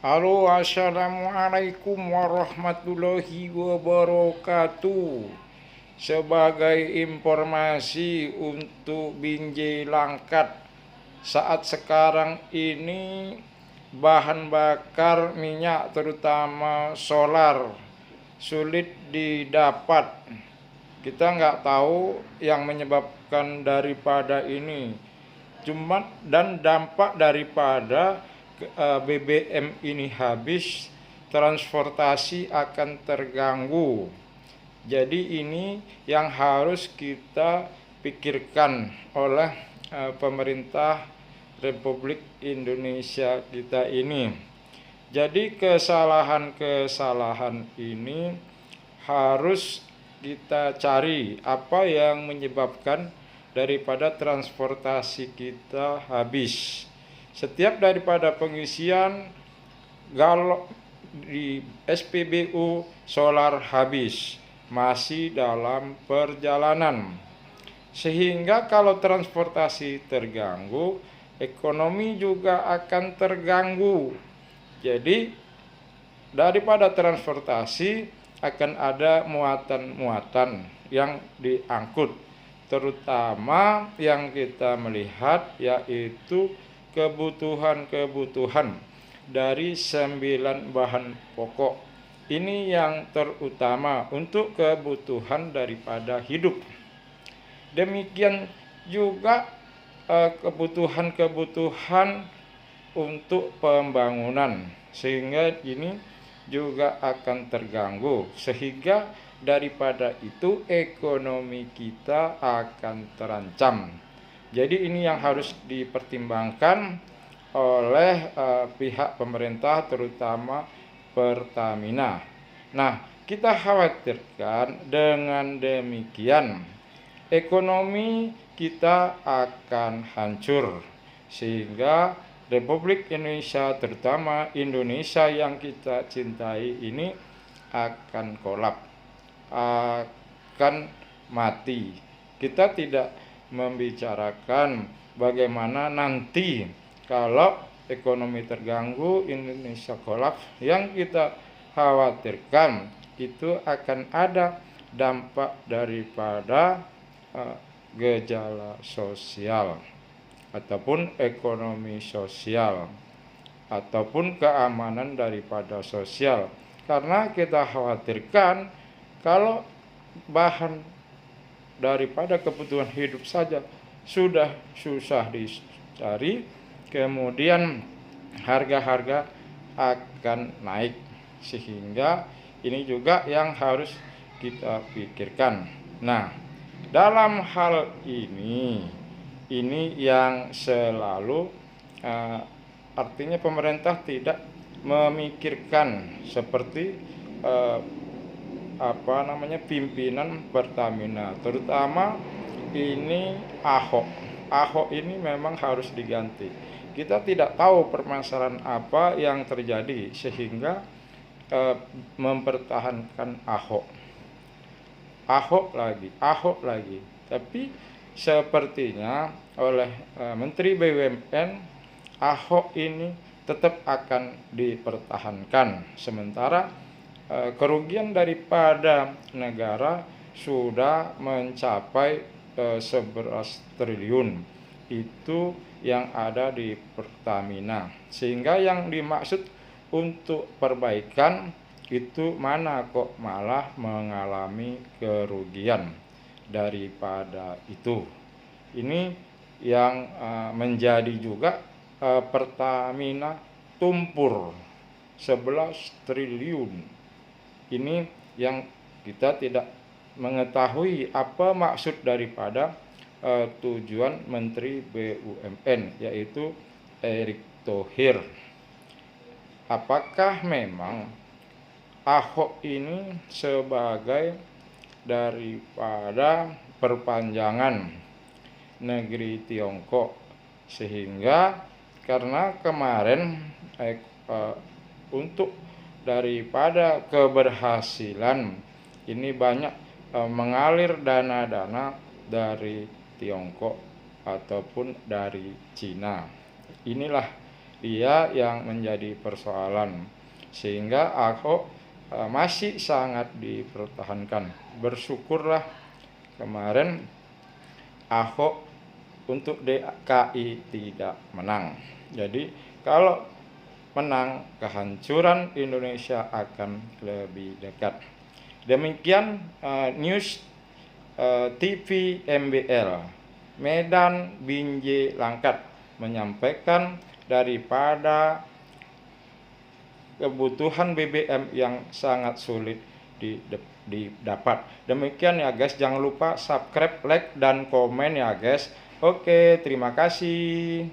Halo, assalamualaikum warahmatullahi wabarakatuh. Sebagai informasi untuk Binjai Langkat, saat sekarang ini bahan bakar minyak terutama solar sulit didapat. Kita nggak tahu yang menyebabkan daripada ini. Cuma dan dampak daripada BBM ini habis, transportasi akan terganggu. Jadi ini yang harus kita pikirkan oleh pemerintah Republik Indonesia kita ini. Jadi kesalahan-kesalahan ini harus kita cari apa yang menyebabkan daripada transportasi kita habis. Setiap daripada pengisian galon di SPBU solar habis, masih dalam perjalanan. Sehingga kalau transportasi terganggu, ekonomi juga akan terganggu. Jadi daripada transportasi akan ada muatan-muatan yang diangkut, terutama yang kita melihat yaitu kebutuhan-kebutuhan dari 9 bahan pokok. Ini yang terutama untuk kebutuhan daripada hidup. Demikian juga kebutuhan-kebutuhan untuk pembangunan, sehingga ini juga akan terganggu, sehingga daripada itu ekonomi kita akan terancam. Jadi ini yang harus dipertimbangkan oleh pihak pemerintah, terutama Pertamina. Nah, kita khawatirkan dengan demikian ekonomi kita akan hancur, sehingga Republik Indonesia, terutama Indonesia yang kita cintai ini akan kolap, akan mati. Kita tidak membicarakan bagaimana nanti kalau ekonomi terganggu, Indonesia kolap. Yang kita khawatirkan itu akan ada dampak daripada gejala sosial ataupun ekonomi sosial ataupun keamanan daripada sosial, karena kita khawatirkan kalau bahan daripada kebutuhan hidup saja sudah susah dicari, kemudian harga-harga akan naik, sehingga ini juga yang harus kita pikirkan. Nah, dalam hal ini yang selalu artinya pemerintah tidak memikirkan seperti pimpinan Pertamina, terutama ini Ahok ini memang harus diganti. Kita tidak tahu permasalahan apa yang terjadi sehingga mempertahankan Ahok lagi. Tapi sepertinya oleh Menteri BUMN, Ahok ini tetap akan dipertahankan, sementara kerugian daripada negara sudah mencapai 11 triliun itu yang ada di Pertamina, sehingga yang dimaksud untuk perbaikan itu mana kok malah mengalami kerugian daripada itu. Ini yang menjadi juga Pertamina tumpur 11 triliun. Ini yang kita tidak mengetahui apa maksud daripada tujuan Menteri BUMN, yaitu Erick Thohir. Apakah memang Ahok ini sebagai daripada perpanjangan negeri Tiongkok, sehingga karena kemarin untuk daripada keberhasilan ini banyak mengalir dana-dana dari Tiongkok ataupun dari Cina. Inilah dia yang menjadi persoalan, sehingga Ahok masih sangat dipertahankan. Bersyukurlah kemarin Ahok untuk DKI tidak menang. Jadi kalau menang, kehancuran Indonesia akan lebih dekat. Demikian news TV MBL Medan Binjai Langkat menyampaikan daripada kebutuhan BBM yang sangat sulit didapat. Demikian ya guys, jangan lupa subscribe, like, dan komen ya guys. Oke, terima kasih.